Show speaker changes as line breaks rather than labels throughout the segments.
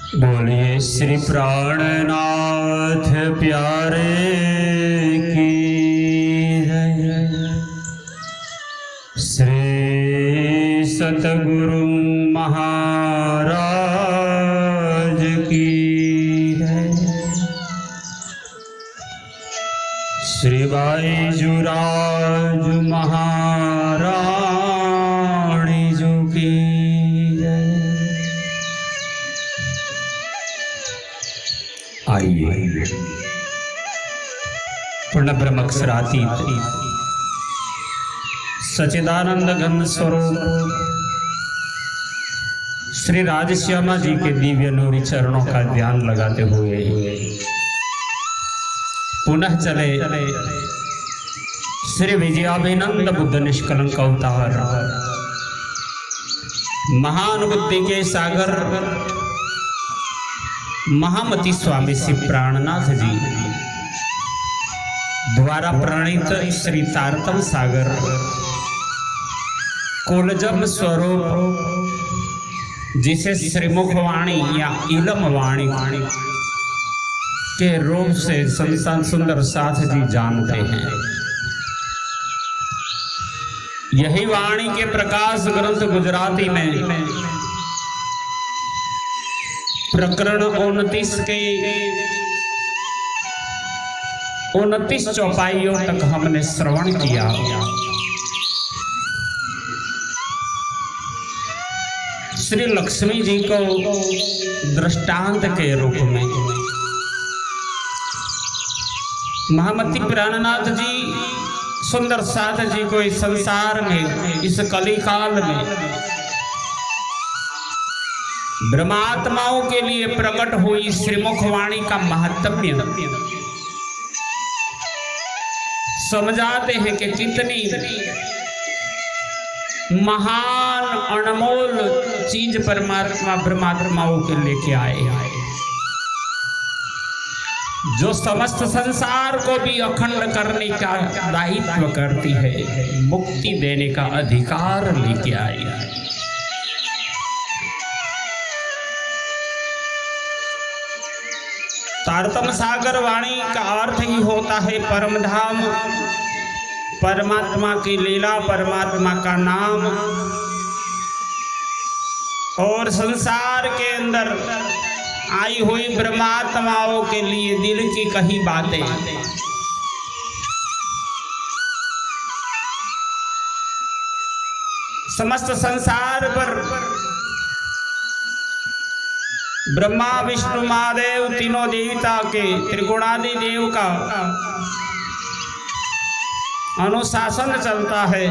बोलिए श्री प्राणनाथ प्यारे की जय। श्री सतगुरु महाराज की जय। श्री बाईजुराज महारानी जी की जय। आइए पूर्ण ब्रह्म अक्षरातीत सच्चिदानंद घन स्वरूप श्री राजश्यामा जी के दिव्य नूरी चरणों का ध्यान लगाते हुए पुनः चले श्री विजयाभिनंद बुद्ध निष्कलंक अवतार महान बुद्धि के सागर महामती स्वामी श्री प्राणनाथ जी द्वारा प्रणीत श्री तारतम सागर कोलजम स्वरूप जिसे श्रीमुख वाणी या इलम वाणी के रूप से संतान सुंदर साथ जी जानते हैं। यही वाणी के प्रकाश ग्रंथ गुजराती में प्रकरण 29 के 29 चौपाइयों तक हमने श्रवण किया। श्री लक्ष्मी जी को दृष्टांत के रूप में महामती प्राणनाथ जी सुंदर साथ जी को इस संसार में इस कलिकाल में ब्रह्मात्माओं के लिए प्रकट हुई श्रीमुख वाणी का महत्म्य समझाते हैं कि कितनी महान अनमोल चीज परमात्मा ब्रह्मात्माओं के लेके आए जो समस्त संसार को भी अखंड करने का दायित्व करती है, मुक्ति देने का अधिकार लेके आई है। तारतम सागर वाणी का अर्थ ही होता है परम धाम, परमात्मा की लीला, परमात्मा का नाम और संसार के अंदर आई हुई ब्रह्मात्माओं के लिए दिल की कही बातें। समस्त संसार पर ब्रह्मा विष्णु महादेव तीनों देवता के त्रिगुणादि देव का अनुशासन चलता है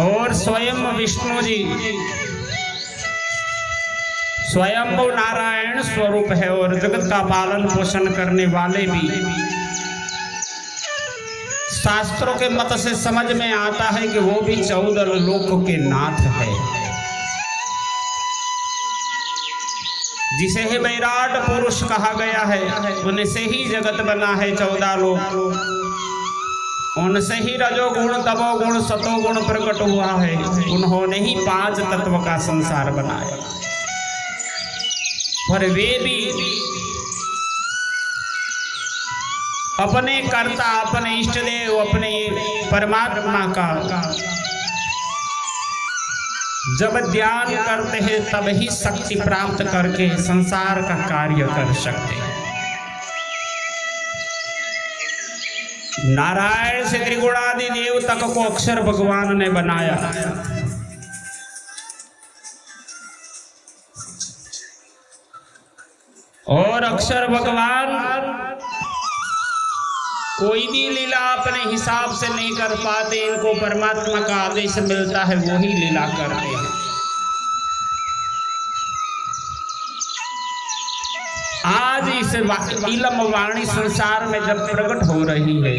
और स्वयं विष्णु जी स्वयं नारायण स्वरूप है और जगत का पालन पोषण करने वाले भी। शास्त्रों के मत से समझ में आता है कि वो भी 14 लोकों के नाथ है, जिसे ही विराट पुरुष कहा गया है। उनसे ही जगत बना है 14 लोक, उनसे ही रजोगुण तमोगुण सतोगुण प्रकट हुआ है। उन्होंने ही 5 तत्व का संसार बनाया। पर वे भी अपने कर्ता, अपने इष्ट देव, अपने परमात्मा का जब ध्यान करते हैं तब ही शक्ति प्राप्त करके संसार का कार्य कर सकते हैं। नारायण से त्रिगुणादि देव तक को अक्षर भगवान ने बनाया। और अक्षर भगवान कोई भी लीला अपने हिसाब से नहीं कर पाते, इनको परमात्मा का आदेश मिलता है, वही लीला करते हैं। आज इस इलम वाणी संसार में जब प्रकट हो रही है,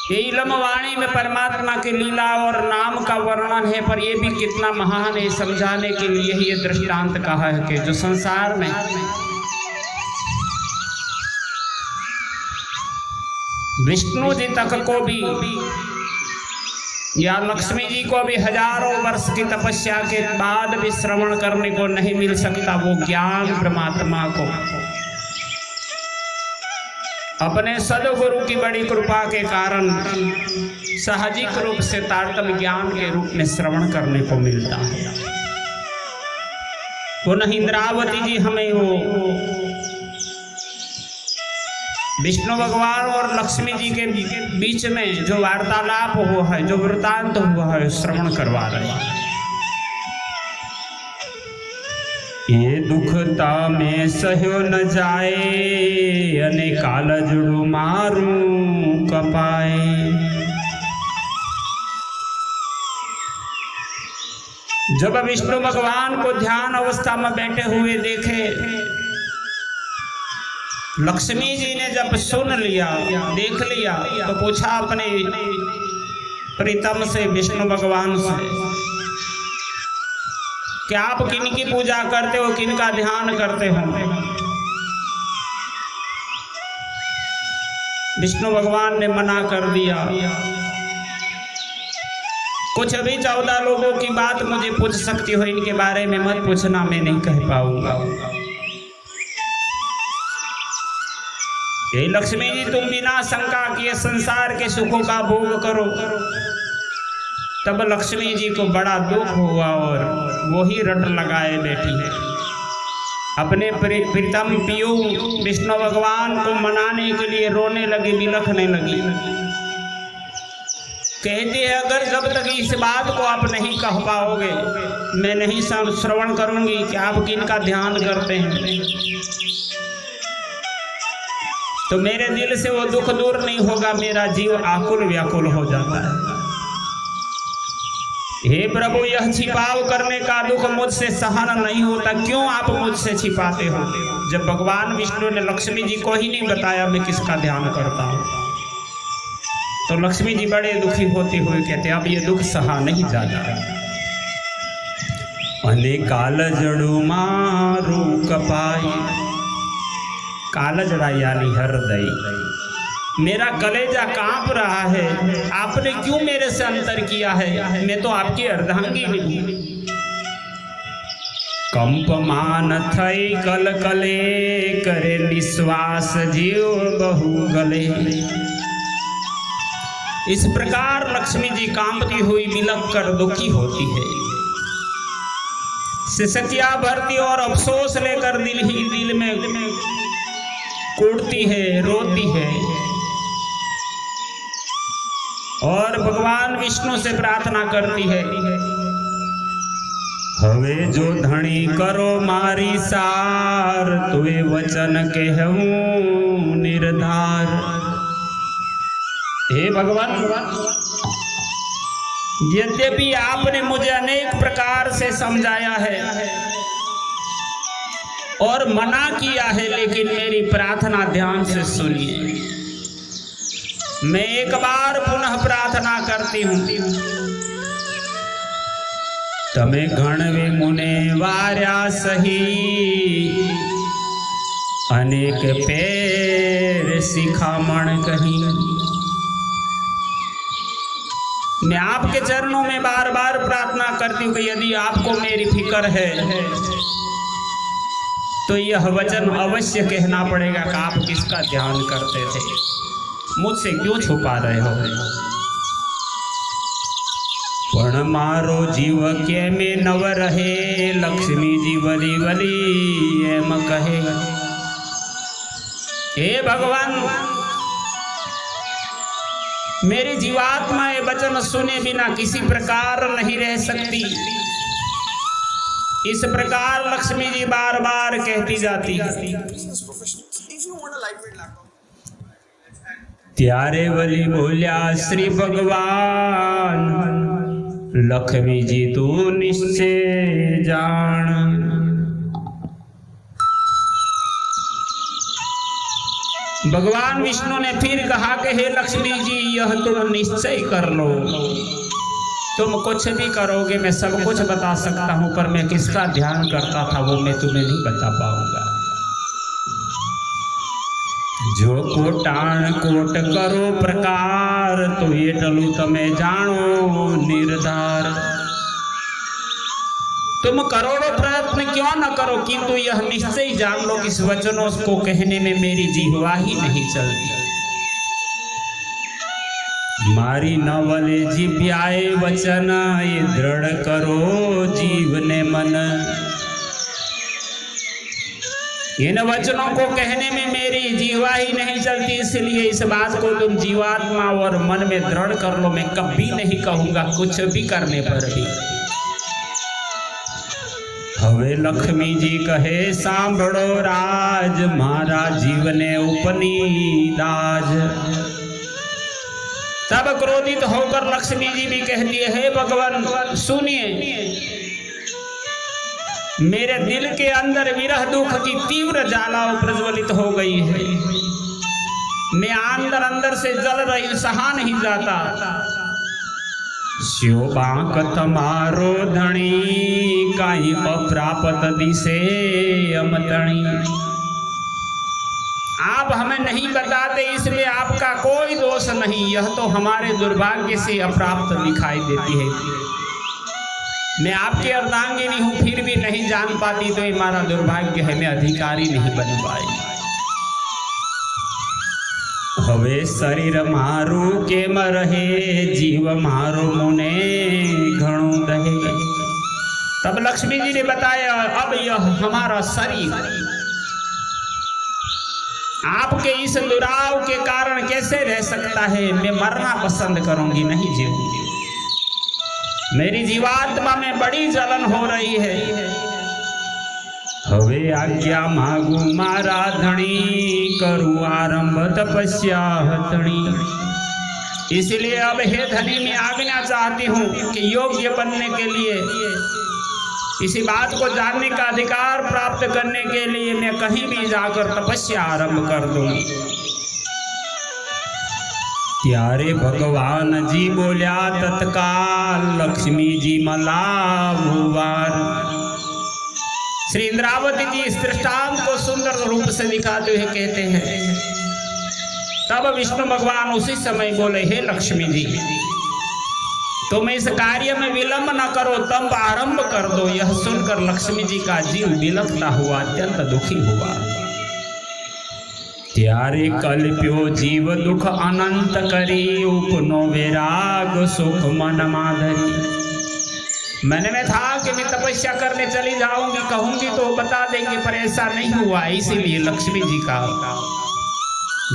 ये इलम वाणी में परमात्मा के लीला और नाम का वर्णन है, पर ये भी कितना महान है समझाने के लिए ही ये दृष्टांत कहा है कि जो संसार में विष्णु जी तक को भी या लक्ष्मी जी को भी हजारों वर्ष की तपस्या के बाद भी श्रवण करने को नहीं मिल सकता, वो ज्ञान परमात्मा को अपने सदगुरु की बड़ी कृपा के कारण साहजिक रूप से तारतम्य ज्ञान के रूप में श्रवण करने को मिलता है। वो नहीं इंद्रावती जी हमें वो विष्णु भगवान और लक्ष्मी जी के बीच में जो वार्तालाप हुआ है, जो वृतांत हुआ है, श्रवण करवा रहे हैं। ये दुखता में सहयो न जाए, अने कालजड़ू मारू कपाए। जब विष्णु भगवान को ध्यान अवस्था में बैठे हुए देखे, लक्ष्मी जी ने जब सुन लिया, देख लिया, तो पूछा अपने प्रीतम से, विष्णु भगवान से, क्या आप किन की पूजा करते हो, किन का ध्यान करते हो? विष्णु भगवान ने मना कर दिया। कुछ भी 14 लोगों की बात मुझे पूछ सकती हो, इनके बारे में मत पूछना, मैं नहीं कह पाऊंगा। ये लक्ष्मी जी तुम बिना शंका किए संसार के सुखों का भोग करो। तब लक्ष्मी जी को बड़ा दुख हुआ और वो ही रट लगाए बैठी है। अपने प्रीतम पियू विष्णु भगवान को मनाने के लिए रोने लगी, बिलखने लगी। कहती है, अगर जब तक इस बात को आप नहीं कह पाओगे, मैं नहीं श्रवण करूंगी कि आप किनका ध्यान करते हैं, तो मेरे दिल से वो दुख दूर नहीं होगा, मेरा जीव आकुल व्याकुल हो जाता है। हे प्रभु, यह छिपाव करने का दुख मुझसे सहन नहीं होता, क्यों आप मुझसे छिपाते हो? जब भगवान विष्णु ने लक्ष्मी जी को ही नहीं बताया मैं किसका ध्यान करता हूं, तो लक्ष्मी जी बड़े दुखी होते हुए कहते, अब ये दुख सहा नहीं जाता। अने कालजड़ू मारू कपाई, कालजड़ा यानी हृदय, मेरा कलेजा कांप रहा है। आपने क्यों मेरे से अंतर किया है? मैं तो आपकी अर्धांगिनी हूं। कंपमान थई कल कले, करे निश्वास जीव बहु गले। इस प्रकार लक्ष्मी जी कांपती हुई बिलख कर दुखी होती है। सिसकिया भरती और अफसोस लेकर दिल ही दिल में कूटती है, रोती है और भगवान विष्णु से प्रार्थना करती है, हवे जो धनी करो मारी सार, तुए वचन कहूं निर्धार। हे भगवान, यद्यपि आपने मुझे अनेक प्रकार से समझाया है और मना किया है, लेकिन मेरी प्रार्थना ध्यान से सुनिए। मैं एक बार पुनः प्रार्थना करती हूं, तमे घणवे मुने वार्या सही, अनेक पैर शिखामण कहीं। मैं आपके चरणों में बार बार प्रार्थना करती हूँ कि यदि आपको मेरी फिक्र है तो यह वचन अवश्य कहना पड़ेगा कि आप किसका ध्यान करते थे, मुझसे क्यों छुपा रहे हो? पण मारो जीव के में नव रहे, लक्ष्मी जी वली वली एम कहे। हे भगवान, मेरी जीवात्मा ये वचन सुने बिना किसी प्रकार नहीं रह सकती। इस प्रकार लक्ष्मी जी बार बार कहती जाती। त्यारे वली बोलिया श्री भगवान, लक्ष्मी जी तू निश्चय जान। भगवान विष्णु ने फिर कहा कि हे लक्ष्मी जी, यह तुम निश्चय कर लो, तुम कुछ भी करोगे मैं सब कुछ बता सकता हूं, पर मैं किसका ध्यान करता था वो मैं तुम्हें नहीं बता पाऊंगा। जो कोटाण कोट करो प्रकार तो एटलू तमे जानो निर्धार। तुम करोड़ों प्रयत्न क्यों न करो किंतु यह निश्चय जान लो कि इस वचनों को कहने में मेरी जिह्वा ही नहीं चलती। मारी नवले जिभ्याए वचन ये दृढ़ करो जीव ने मन। इन वचनों को कहने में मेरी जीवा ही नहीं चलती, इसलिए इस बात को तुम जीवात्मा और मन में दृढ़ कर लो। मैं कभी नहीं कहूंगा कुछ भी करने पर भी। हवे लक्ष्मी जी कहे सांभळो राज मारा जीवने उपनी दाज। तब क्रोधित होकर लक्ष्मी जी भी कहती है, हे भगवान सुनिए, मेरे दिल के अंदर विरह दुख की तीव्र ज्वाला प्रज्वलित हो गई है। मैं अंदर अंदर से जल रही, सहा नहीं जाता। श्योबांक तमारो धणी काई अप्रापत दिसे अमतणी। आप हमें नहीं बताते इसलिए आपका कोई दोष नहीं, यह तो हमारे दुर्भाग्य से अप्राप्त दिखाई देती है। मैं आपकी अर्धांगिनी हूं फिर भी नहीं जान पाती तो ये हमारा दुर्भाग्य है, मैं अधिकारी नहीं बन पाई। हवे शरीर मारू के मरहे जीव मारो मुने घणो दहे। तब लक्ष्मी जी ने बताया, अब यह हमारा शरीर आपके इस दुराव के कारण कैसे रह सकता है। मैं मरना पसंद करूंगी, नहीं जीऊंगी। मेरी जीवात्मा में बड़ी जलन हो रही है। हवे आज्ञा मागू मारा धणी करूं आरंभ तपस्या हतणी। इसलिए अब हे धनी मैं आज्ञा चाहती हूँ कि योग्य बनने के लिए, इसी बात को जानने का अधिकार प्राप्त करने के लिए मैं कहीं भी जाकर तपस्या आरंभ कर दूंगी। त्यारे भगवान जी बोल्या तत्काल लक्ष्मी जी मलावार। श्री इंद्रावती जी इस दृष्टांत को सुंदर रूप से दिखाते हुए कहते हैं, तब विष्णु भगवान उसी समय बोले, हे लक्ष्मी जी तुम इस कार्य में विलंब न करो, तब आरंभ कर दो। यह सुनकर लक्ष्मी जी का जीव बिलखता हुआ अत्यंत दुखी हुआ। त्यारे कल्प्यो जीव दुख अनंत करी उपनो वैराग सुख मन माधरी। मैंने में था कि मैं तपस्या करने चली जाऊंगी, कहूंगी तो बता देंगे, पर ऐसा नहीं हुआ। इसीलिए लक्ष्मी जी का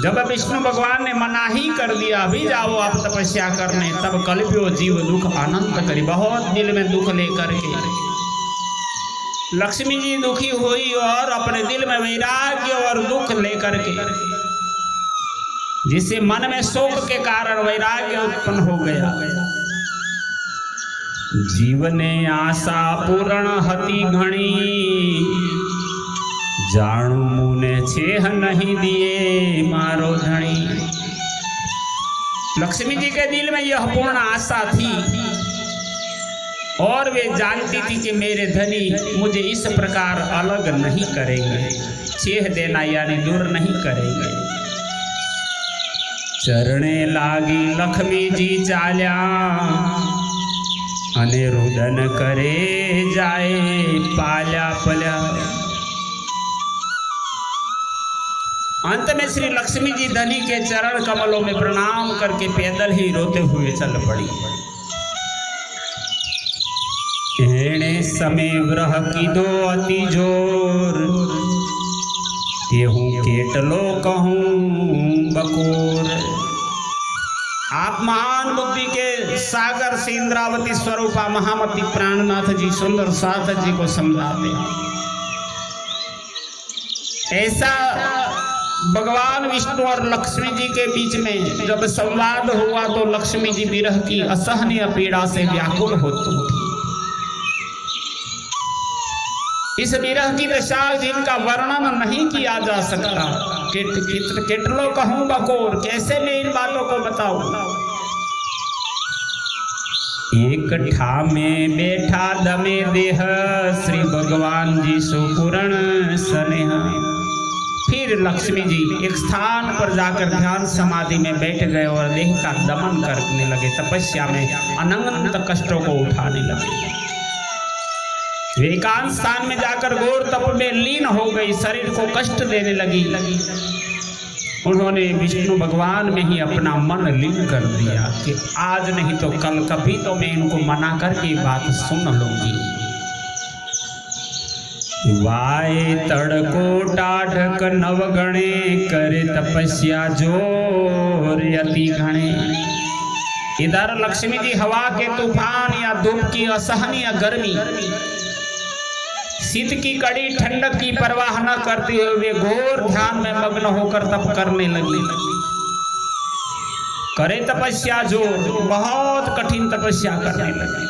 जब विष्णु भगवान ने मना ही कर दिया, अभी जाओ आप तपस्या करने, तब कल्प्यो जीव दुख अनंत करी। बहुत दिल में दुख लेकर के लक्ष्मी जी दुखी हुई और अपने दिल में वैराग्य और दुख लेकर के, जिससे मन में शोक के कारण वैराग्य उत्पन्न हो गया। जीवने आशा पूर्ण हती घणी जाणू मुने छेह नहीं दिए मारो धणी। लक्ष्मी जी के दिल में यह पूर्ण आशा थी और वे जानती थी कि मेरे धनी मुझे इस प्रकार अलग नहीं करेंगे, छेह देना यानी दूर नहीं करेंगे। चरणे लागी लक्ष्मी जी चाल्या अने रुदन करे जाए पाल्या पल्या। अंत में श्री लक्ष्मी जी धनी के चरण कमलों में प्रणाम करके पैदल ही रोते हुए चल पड़ी। एणे समय व्रह की दो अति जोर तेहू केटलो कहूं बकोर। आप महान बुद्धि के सागर से इंद्रावती स्वरूपा महामती प्राणनाथ जी सुंदर सार्थक जी को समझाते। ऐसा भगवान विष्णु और लक्ष्मी जी के बीच में जब संवाद हुआ तो लक्ष्मी जी विरह की असहनीय पीड़ा से व्याकुल होती थी। इस विरह की दशा जिनका वर्णन नहीं किया जा सकता। केटलो कहूं बकोर, कैसे मैं इन बातों को बताऊं। एक ठा में बैठा दमे देह श्री भगवान जी सुपूर्ण स्नेह। फिर लक्ष्मी जी एक स्थान पर जाकर ध्यान समाधि में बैठ गए और देह का दमन करने लगे। तपस्या में अनंत कष्टों को उठाने लगे। वे एकांत स्थान में जाकर घोर तप में लीन हो गई, शरीर को कष्ट देने लगी। उन्होंने विष्णु भगवान में ही अपना मन लीन कर दिया कि आज नहीं तो कल कभी तो मैं इनको मना करके बात सुन लूंगी। वाए तड़को टाढ़क नवगणे करे तपस्या जोर यति घणे। इधर लक्ष्मी जी हवा के तूफान या धूप की असहनीय गर्मी, शीत की कड़ी ठंडक की परवाह न करते हुए वे घोर ध्यान में मग्न होकर तप करने लगी। करे तपस्या जोर, बहुत कठिन तपस्या करने लगे।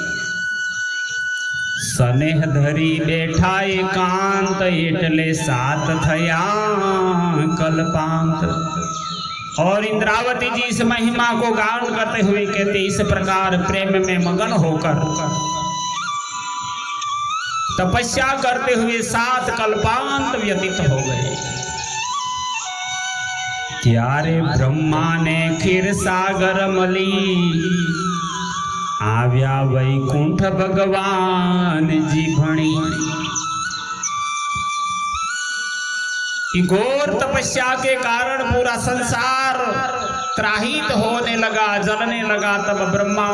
स्नेह धरी बैठा एकांत एटले सात थया कल्पांत। और इंद्रावती जी इस महिमा को गान करते हुए कहते, इस प्रकार प्रेम में मगन होकर तपस्या करते हुए 7 कल्पांत व्यतीत हो गए। त्यारे ब्रह्मा ने क्षीर सागर मली, आव्या वैकुंठ भगवान जी भणी। घोर तपस्या के कारण पूरा संसार त्राहित होने लगा, जलने लगा। तब ब्रह्मा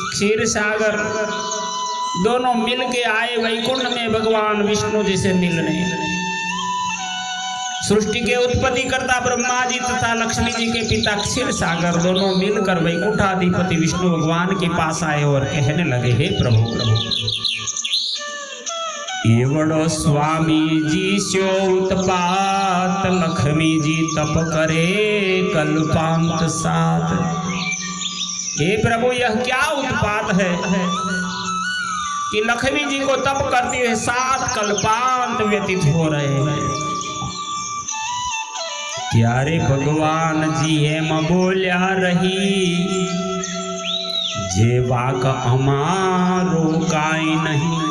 क्षीर सागर दोनों मिल के आए वैकुंठ में भगवान विष्णु जी से मिलने। सृष्टि के उत्पत्ति करता ब्रह्मा जी तथा लक्ष्मी जी के पिता क्षीर सागर दोनों मिलकर वैकुंठाधिपति विष्णु भगवान के पास आए और कहने लगे, हे प्रभु एवड़ो स्वामी जी स्यो उत्पात, लक्ष्मी जी तप करे कल्पांत 7। हे प्रभु यह क्या उत्पात है कि लक्ष्मी जी को तप करते हुए 7 कल्पांत व्यतीत हो रहे हैं। त्यारे भगवान जी हेम बोल्या रही, जे बाक अमारो काई नहीं।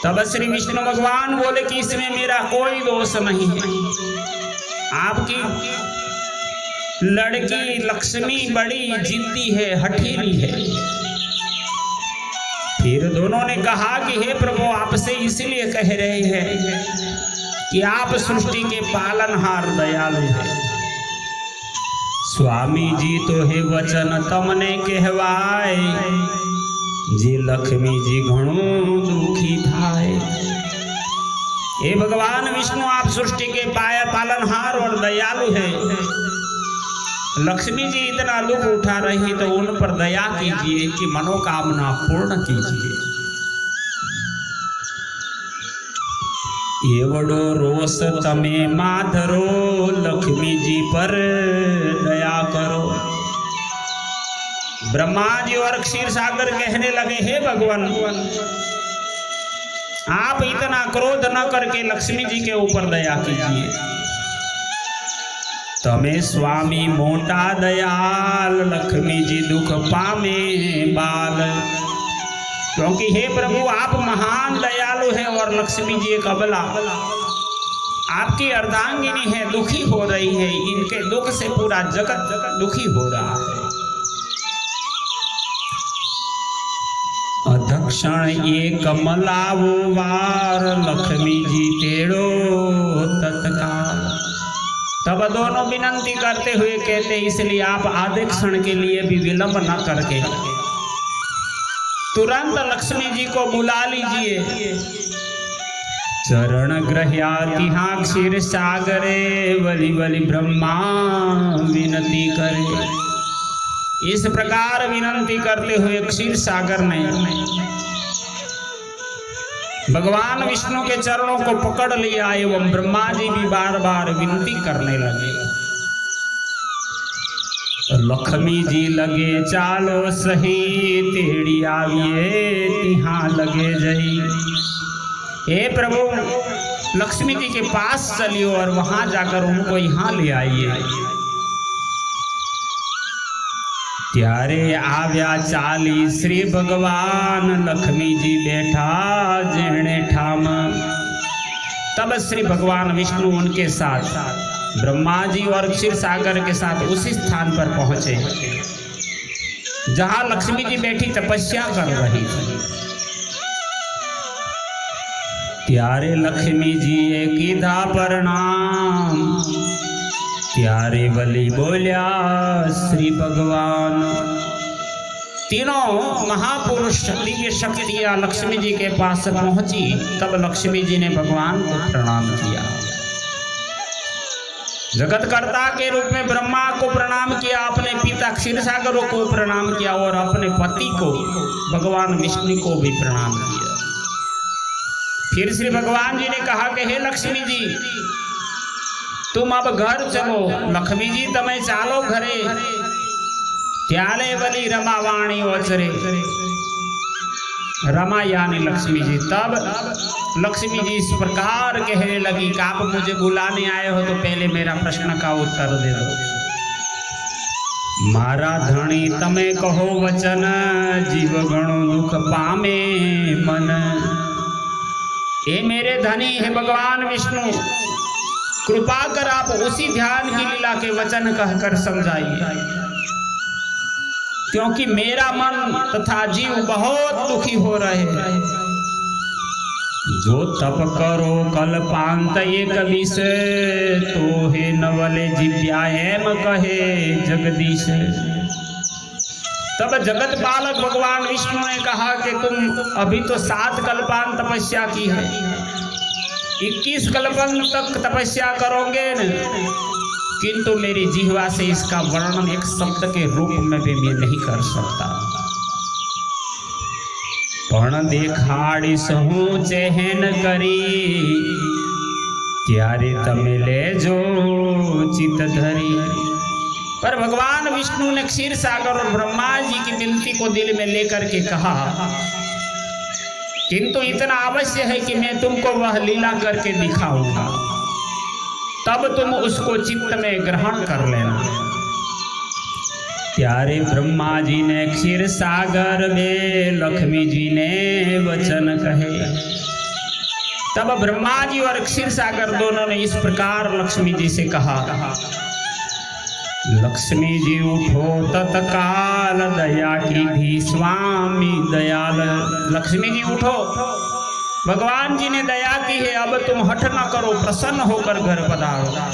तब श्री विष्णु भगवान बोले कि इसमें मेरा कोई दोष नहीं है। आपकी लड़की लक्ष्मी बड़ी जिद्दी है, हठीली है। फिर दोनों ने कहा कि हे प्रभु आपसे इसलिए कह रहे हैं कि आप सृष्टि के पालनहार दयालु हैं। स्वामी जी तो हे वचन तमने कहवाए, जे लक्ष्मी जी घणो दुखी थाए। हे भगवान विष्णु आप सृष्टि के पालनहार और दयालु हैं। लक्ष्मी जी इतना दुख उठा रही तो उन पर दया कीजिए कि मनोकामना पूर्ण कीजिए। एवड़ो रोष तमे माधरो, लक्ष्मी जी पर दया करो। ब्रह्मा जी और क्षीर सागर कहने लगे, हे भगवान आप इतना क्रोध न करके लक्ष्मी जी के ऊपर दया कीजिए। तमे स्वामी मोटा दयाल, लक्ष्मी जी दुख पामे बाल। क्योंकि हे प्रभु आप महान दयालु हैं और लक्ष्मी जी एक अबला आपकी अर्धांगिनी है, दुखी हो रही है। इनके दुख से पूरा जगत दुखी हो रहा है। अधक्षण ये कमलावो वार, लक्ष्मी जी तेड़ो तत्काल। तब दोनों विनंती करते हुए कहते, इसलिए आप आधे क्षण के लिए भी विलंब न करके तुरंत लक्ष्मी जी को बुला लीजिए। चरण ग्रह्यातिहा क्षीर सागरे, बलि बलि ब्रह्मा विनती करे। इस प्रकार विनंती करते हुए क्षीर सागर ने भगवान विष्णु के चरणों को पकड़ लिया एवं ब्रह्मा जी भी बार बार विनती करने लगे। लक्ष्मी जी लगे चालो सही, तेड़ी आविए तिहां लगे जई। हे प्रभु लक्ष्मी जी के पास चलियो और वहां जाकर उनको यहाँ ले आइए। त्यारे आव्या चाली श्री भगवान, लक्ष्मी जी बैठा जेणे ठाम। तब श्री भगवान विष्णु उनके साथ ब्रह्मा जी और क्षीर सागर के साथ उसी स्थान पर पहुंचे जहां लक्ष्मी जी बैठी तपस्या कर रही थी। त्यारे लक्ष्मी जी कीधा प्रणाम, त्यारे बलि बोलिया श्री भगवान। तीनों महापुरुष दिव्य शक्तियां लक्ष्मी जी के पास पहुंची। तब लक्ष्मी जी ने भगवान को प्रणाम किया। जगतकर्ता के रूप में ब्रह्मा को प्रणाम किया, अपने पिता क्षीरसागर को प्रणाम किया और अपने पति को भगवान विष्णु को भी प्रणाम किया। फिर श्री भगवान जी ने कहा कि हे लक्ष्मी जी, तुम अब घर चलो। लक्ष्मी जी तमें चालो घरे। त्याले बली रमावाणी ओचरे, रमा यानी लक्ष्मी जी। तब लक्ष्मी जी इस प्रकार कहने लगी कि आप मुझे बुलाने आए हो तो पहले मेरा प्रश्न का उत्तर दे दो। मारा धणी तमे कहो वचन, जीव गणो दुख पामे मन। ए मेरे धनी है भगवान विष्णु, कृपा कर आप उसी ध्यान की लीला के वचन कहकर समझाइए, क्योंकि मेरा मन तथा जीव बहुत दुखी हो रहे हैं। जो तप करो कल्पांत एक विष, तो हे नवले जिव्यायम कहे जगदीश। तब जगत बालक भगवान विष्णु ने कहा कि तुम अभी तो 7 कल्पांत तपस्या की है, 21 कल्पांत तक तपस्या करोगे न, किंतु मेरी जिह्वा से इसका वर्णन एक शब्द के रूप में भी मैं नहीं कर सकता। पण देखाड़ी सहू चेहन करी, त्यारे तमे ले जो चित धरी। पर भगवान विष्णु ने क्षीर सागर और ब्रह्मा जी की विनती को दिल में लेकर के कहा, किंतु इतना अवश्य है कि मैं तुमको वह लीला करके दिखाऊंगा, तब तुम उसको चित्त में ग्रहण कर लेना। त्यारे ब्रह्मा जी ने क्षीर सागर में लक्ष्मी जी ने वचन कहे। तब ब्रह्मा जी और क्षीर सागर दोनों ने इस प्रकार लक्ष्मी जी से कहा, लक्ष्मी जी उठो तत्काल, दया की भी स्वामी दयाल। लक्ष्मी जी उठो, भगवान जी ने दया की है, अब तुम हठ न करो, प्रसन्न होकर घर पधारो।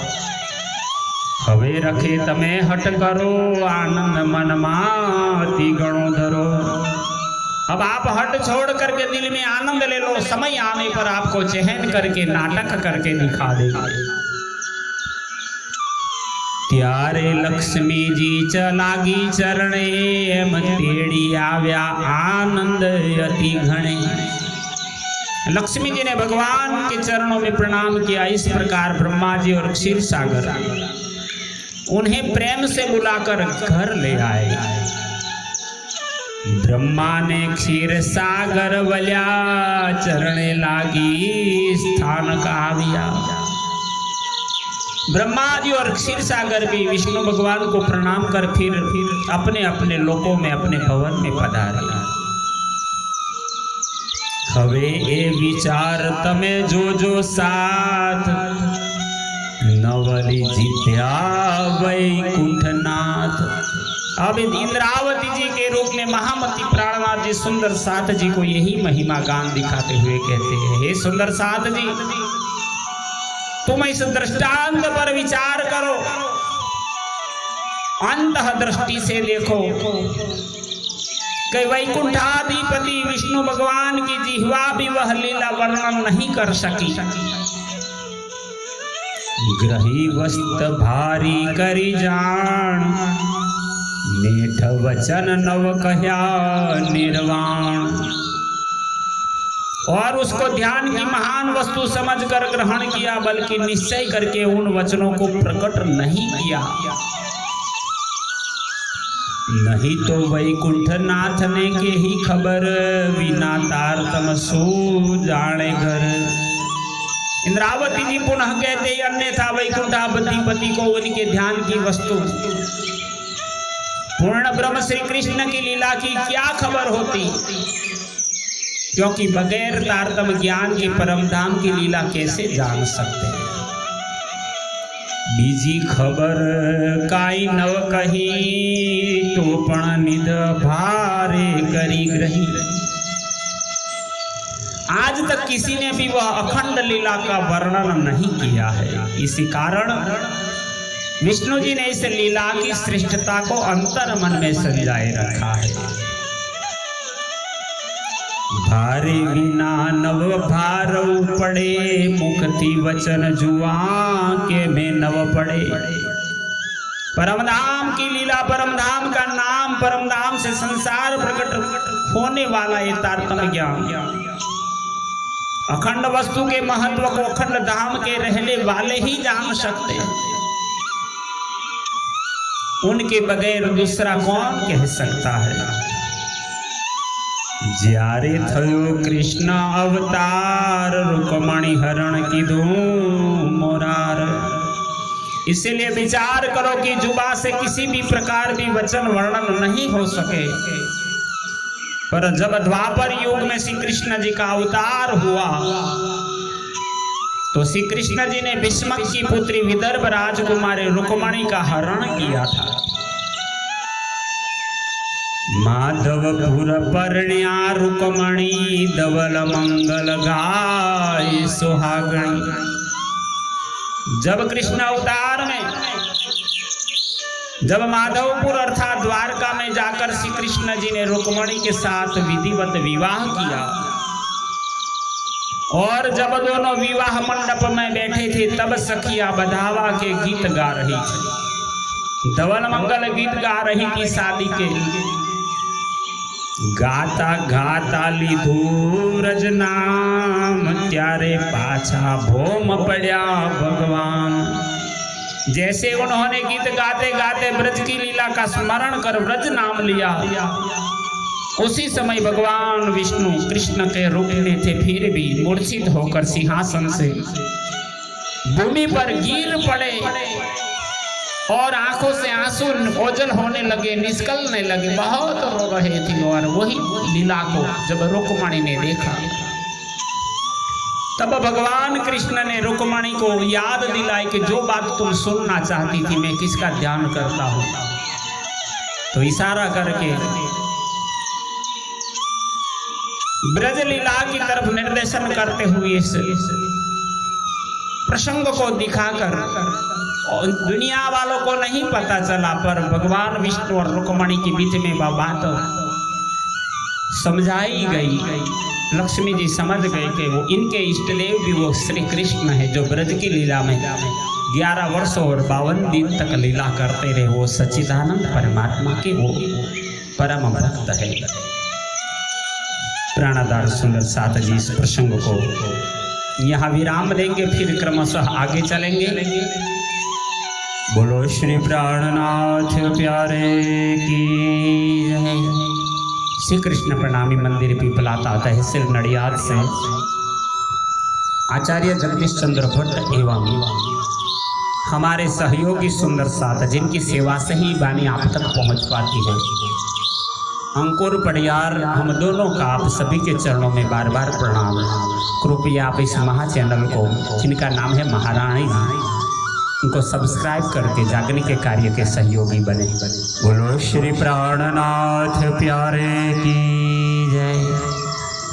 हवे रखे तमे हट करो, आनंद मन माती गणो धरो। अब आप हट छोड़ करके दिल में आनंद ले लो, समय आने पर आपको चहन करके नाटक करके दिखा देंगे। त्यारे लक्ष्मी जी चलागी चरणे, एम तेड़ी आव्या आनंद अति घणे। लक्ष्मी जी ने भगवान के चरणों में प्रणाम किया। इस प्रकार ब्रह्मा जी और क्षीर सागर उन्हें प्रेम से बुलाकर घर ले आए। ब्रह्मा ने क्षीर सागर वल्या, चरणे लागी स्थान काव्या। ब्रह्मा जी और क्षीर सागर भी विष्णु भगवान को प्रणाम कर फिर अपने अपने लोकों में अपने भवन में पधारे। हवे ए विचार तमे जो जो साथ, नवली जित्या वैकुंठनाथ। अब इंद्रावती जी के रूप में महामती प्राणनाथ जी सुंदर साथ जी को यही महिमा गान दिखाते हुए कहते हैं, हे सुंदर साथ जी, तुम इस दृष्टांत पर विचार करो, अंतः दृष्टि से देखो कि वैकुंठाधिपति विष्णु भगवान की जिह्वा भी वह लीला वर्णन नहीं कर सकी। ग्रही वस्त भारी करी जान, मीठ वचन नव कह्या निर्वाण। और उसको ध्यान की महान वस्तु समझकर ग्रहण किया, बल्कि निश्चय करके उन वचनों को प्रकट नहीं किया। नहीं तो वैकुंठनाथ ने के ही खबर, बिना तारतम सो जाने घर। इंद्रावती जी पुनः कहते, अन्यथा वैकुंठाधिपति को उनके ध्यान की वस्तु पूर्ण ब्रह्म श्री कृष्ण की लीला की क्या खबर होती। क्योंकि बगैर तारतम्य ज्ञान के परम धाम की लीला कैसे जान सकते हैं। बीजी खबर काई नव कही तो पण निध भारे करी ग्रही। आज तक किसी ने भी वह अखंड लीला का वर्णन नहीं किया है। इसी कारण विष्णु जी ने इस लीला की श्रेष्ठता को अंतर मन में संजाए रखा है। भारे बिना नव भारऊ पड़े, मुक्ति वचन जुआ के में नव पड़े। परमधाम की लीला, परमधाम का नाम, परमधाम से संसार प्रकट होने वाला ये तारतम्य ज्ञान, अखंड वस्तु के महत्व को अखंड धाम के रहने वाले ही जान सकते हैं। उनके बगैर दूसरा कौन कह सकता है। ज्यारे थयो कृष्ण अवतार, रुक्मणी हरण कीधु मोरार। इसलिए विचार करो कि जुबा से किसी भी प्रकार भी वचन वर्णन नहीं हो सके। पर जब द्वापर युग में श्री कृष्ण जी का अवतार हुआ तो श्री कृष्ण जी ने भीष्मक की पुत्री विदर्भ राजकुमारी रुक्मणी का हरण किया था। माधवपुर परण्या रुक्मणी, धवल मंगल गाय सुहागणी। जब कृष्ण अवतार में जब माधवपुर अर्थात द्वारका में जाकर श्री कृष्ण जी ने रुक्मणी के साथ विधिवत विवाह किया और जब दोनों विवाह मंडप में बैठे थे तब सखिया बधावा के गीत गा रही थी, धवल मंगल गीत गा रही थी शादी के। गाता गाता लीधु रज नाम, त्यारे पाछा भोम पड़ा भगवान। जैसे उन्होंने गीत गाते गाते ब्रज की लीला का स्मरण कर ब्रज नाम लिया, उसी समय भगवान विष्णु कृष्ण के रूप में थे, फिर भी मूर्छित होकर सिंहासन से भूमि पर गिर पड़े और आंखों से आंसू ओझल होने लगे, निष्कलने लगे, बहुत रो रहे थे। और वही लीला को जब रुक्मणी ने देखा तब भगवान कृष्ण ने रुक्मणी को याद दिलाई कि जो बात तुम सुनना चाहती थी मैं किसका ध्यान करता हूं। तो इशारा करके ब्रज लीला की तरफ निर्देशन करते हुए इस प्रसंग को दिखाकर, और दुनिया वालों को नहीं पता चला पर भगवान विष्णु और रुक्मणी के बीच में वह बात समझाई गई। लक्ष्मी जी समझ गए कि वो इनके इष्टदेव भी वो श्री कृष्ण है जो ब्रज की लीला में 11 वर्ष और 52 दिन तक लीला करते रहे। वो सच्चिदानंद परमात्मा के वो परम भक्त है। प्राणदार सुंदर साथ जी इस प्रसंग को यहाँ विराम देंगे, फिर क्रमशः आगे चलेंगे। बोलो श्री प्राणनाथ प्यारे की। श्री कृष्ण प्रणामी मंदिर पीपलाता तहसील नडियाद से आचार्य जगदीश चंद्र भट्ट एवं हमारे सहयोगी सुंदर साथ जिनकी सेवा से ही वाणी आप तक पहुंच पाती है, अंकुर पड़ियार, हम दोनों का आप सभी के चरणों में बार बार प्रणाम। कृपया आप इस महा चैनल को, जिनका नाम है महारानी जी, उनको सब्सक्राइब करके जागने के कार्य के सहयोगी बने। बोलो श्री प्राणनाथ प्यारे की।